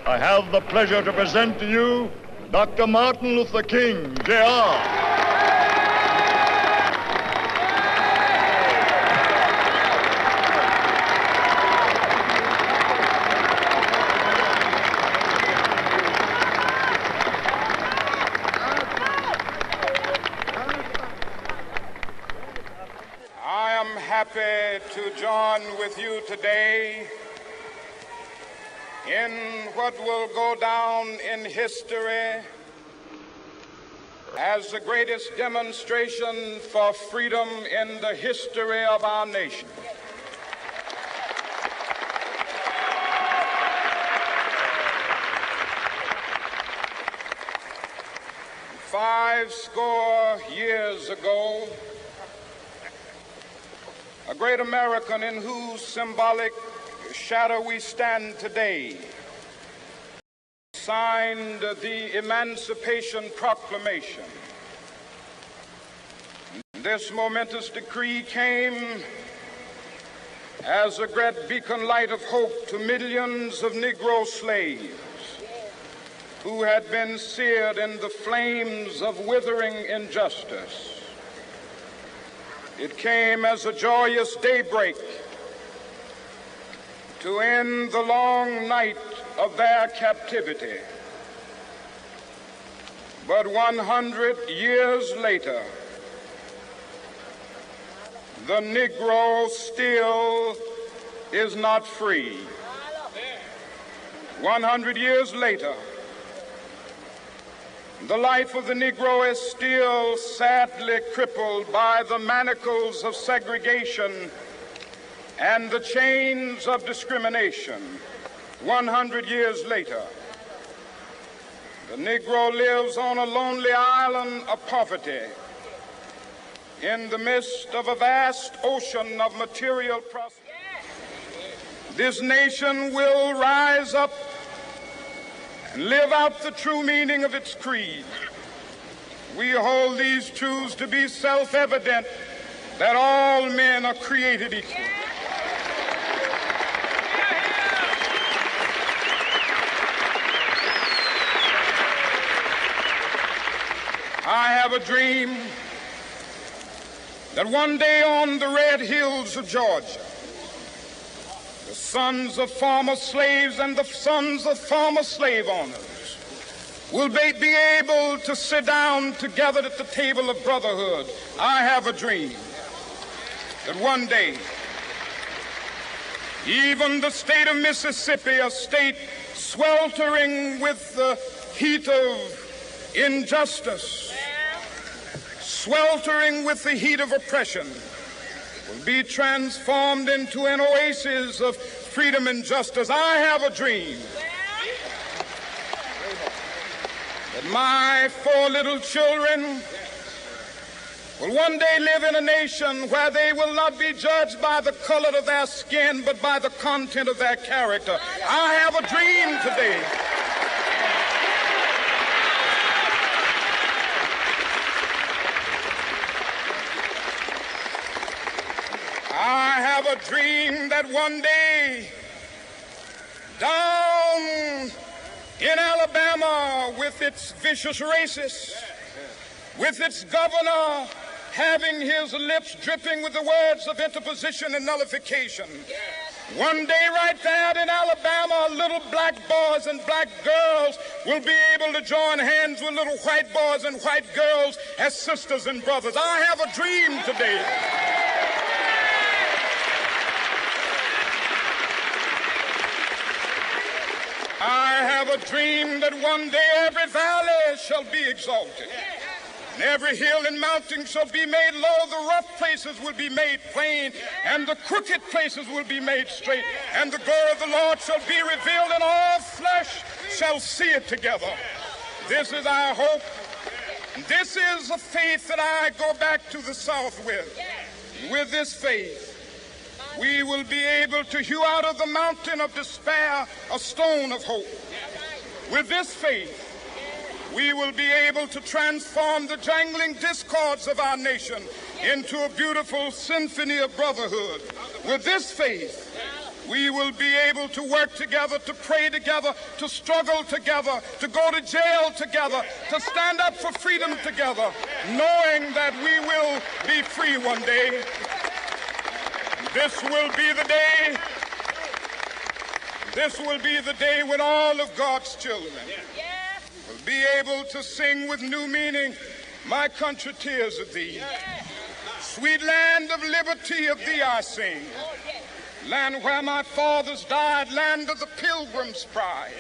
I have the pleasure to present to you Dr. Martin Luther King, Jr. Happy to join with you today in what will go down in history as the greatest demonstration for freedom in the history of our nation. Five score years ago, a great American in whose symbolic shadow we stand today signed the Emancipation Proclamation. This momentous decree came as a great beacon light of hope to millions of Negro slaves who had been seared in the flames of withering injustice. It came as a joyous daybreak to end the long night of their captivity. But 100 years later, the Negro still is not free. 100 years later, the life of the Negro is still sadly crippled by the manacles of segregation and the chains of discrimination. 100 years later, the Negro lives on a lonely island of poverty in the midst of a vast ocean of material prosperity. This nation will rise up and live out the true meaning of its creed. We hold these truths to be self-evident, that all men are created equal. I have a dream that one day on the red hills of Georgia, the sons of former slaves and the sons of former slave owners will be able to sit down together at the table of brotherhood. I have a dream that one day, even the state of Mississippi, a state sweltering with the heat of injustice, sweltering with the heat of oppression, will be transformed into an oasis of freedom and justice. I have a dream that my 4 little children will one day live in a nation where they will not be judged by the color of their skin, but by the content of their character. I have a dream today a dream that one day down in Alabama, with its vicious racists, with its governor having his lips dripping with the words of interposition and nullification, one day right there in Alabama, little black boys and black girls will be able to join hands with little white boys and white girls as sisters and brothers. I have a dream today that one day every valley shall be exalted, and every hill and mountain shall be made low. The rough places will be made plain, and the crooked places will be made straight, and the glory of the Lord shall be revealed, and all flesh shall see it together. This is our hope. This is a faith that I go back to the South with. With this faith, we will be able to hew out of the mountain of despair a stone of hope. With this faith, we will be able to transform the jangling discords of our nation into a beautiful symphony of brotherhood. With this faith, We will be able to work together, to pray together, to struggle together, to go to jail together, to stand up for freedom together, knowing that we will be free one day. This will be the day. This will be the day when all of God's children will be able to sing with new meaning, "My country, tears of thee. Sweet land of liberty, of thee I sing. Land where my fathers died, land of the pilgrim's pride.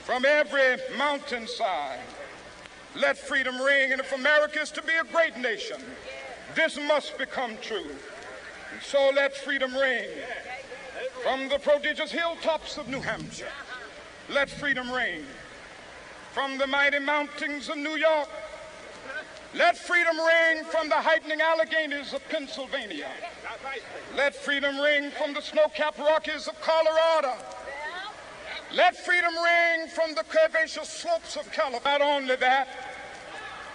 From every mountainside, let freedom ring. And if America is to be a great nation, this must become true. And so let freedom ring. From the prodigious hilltops of New Hampshire, let freedom ring. From the mighty mountains of New York, let freedom ring. From the heightening Alleghanies of Pennsylvania, let freedom ring. From the snow-capped Rockies of Colorado, let freedom ring. From the curvaceous slopes of California. Not only that,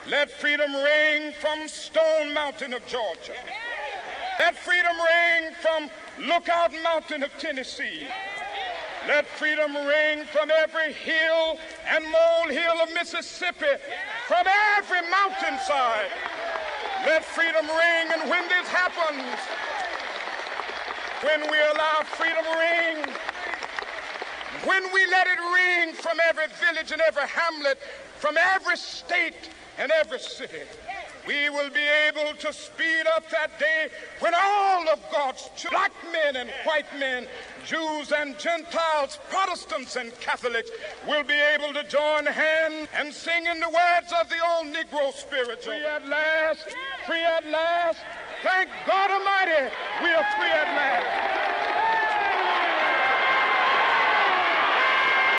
let freedom ring from Stone Mountain of Georgia. Let freedom ring from Lookout Mountain of Tennessee. Let freedom ring from every hill and molehill of Mississippi, from every mountainside. Let freedom ring. And when this happens, when we allow freedom ring, when we let it ring from every village and every hamlet, from every state and every city, we will be able to speed up that day when all of God's children, black men and white men, Jews and Gentiles, Protestants and Catholics, will be able to join hands and sing in the words of the old Negro spiritual. Free at last, free at last. Thank God Almighty, we are free at last.